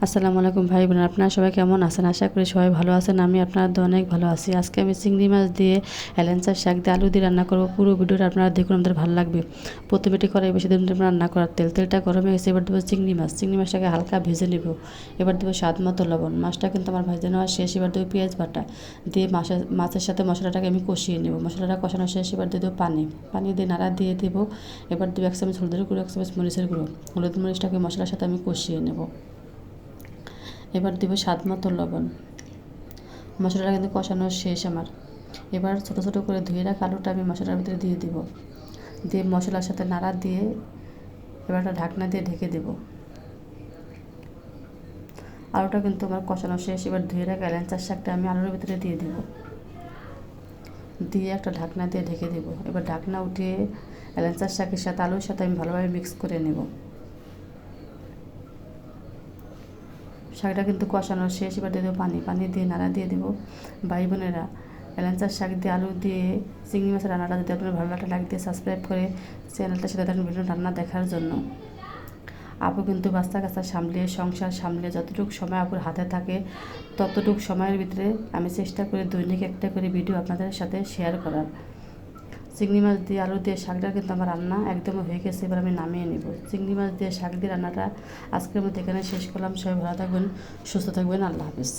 আসসালামু আলাইকুম ভাই বোন, আপনারা সবাই কেমন আছেন? আশা করি সবাই ভালো আছেন। আমি আপনাদের তো অনেক ভালো আছি। আজকে আমি চিংড়ি মাছ দিয়ে হেলেঞ্চার শাক দিয়ে আলু দিয়ে রান্না করব। পুরো ভিডিওটা আপনারা দেখুন, আমাদের ভালো লাগবে। প্রথমে এটি কড়াই বেশি দিন রান্না করার তেলটা গরমে গেছে। এবার দেবো চিংড়ি মাছটাকে হালকা ভেজে নেব। এবার দেবো স্বাদ মতো লবণ। মাছটা কিন্তু আমার ভাজা নেওয়া শেষ। এবার দেবো পেঁয়াজ বাটা দিয়ে মাছের সাথে মশলাটাকে আমি কষিয়ে নেব। মশলাটা কষানো শেষ। এবার দিয়ে দেবো পানি দিয়ে নাড়া দিয়ে দেবো। এবার দেবো 1 চামচ হলুদের গুঁড়ো, 1 চামচ মরিচের গুঁড়ো। হলুদ মরিচটাকে মশলার সাথে আমি কষিয়ে নেব। এবার দেবো স্বাদ মতো লবণ। মশলাটা কিন্তু কষানো শেষ আমার। এবার ছোটো ছোটো করে ধুয়ে রাখা আলুটা আমি মশলার ভিতরে দিয়ে দিব। দিয়ে মশলার সাথে নাড়া দিয়ে এবার একটা ঢাকনা দিয়ে ঢেকে দেব। আলুটা কিন্তু আমার কষানো শেষ। এবার ধুয়ে রাখা হেলেঞ্চার শাকটা আমি আলুর ভিতরে দিয়ে দেব। দিয়ে একটা ঢাকনা দিয়ে ঢেকে দেব। এবার ঢাকনা উঠিয়ে হেলেঞ্চার শাকের সাথে আলুর সাথে আমি ভালোভাবে মিক্স করে নেব। শাকটা কিন্তু কষানো শেষ। এবার দিয়ে দেবো পানি দিয়ে নাড়া দিয়ে দেবো। ভাই বোনেরা, হেলেঞ্চার শাক দিয়ে আলু দিয়ে চিংড়ি মাছের রান্নাটা যদি আপনার ভালো লাগে, লাইক দিয়ে সাবস্ক্রাইব করে চ্যানেলটার সাথে থাকুন ভিডিও রান্না দেখার জন্য। আপু কিন্তু বাচ্চা কাচ্চা সামলিয়ে সংসার সামলিয়ে যতটুকু সময় আপুর হাতে থাকে ততটুকু সময়ের ভিতরে আমি চেষ্টা করি দৈনিক একটা করে ভিডিও আপনাদের সাথে শেয়ার করার। চিংড়ি মাছ দিয়ে আলু দিয়ে শাকটা কিন্তু আমার রান্না একদম হয়ে গেছে। এবার আমি নামিয়ে নেব। চিংড়ি মাছ দিয়ে শাক দিয়ে রান্নাটা আজকের মধ্যে এখানে শেষ করলাম। সবাই ভালো থাকবেন, সুস্থ থাকবেন। আল্লাহ হাফিজ।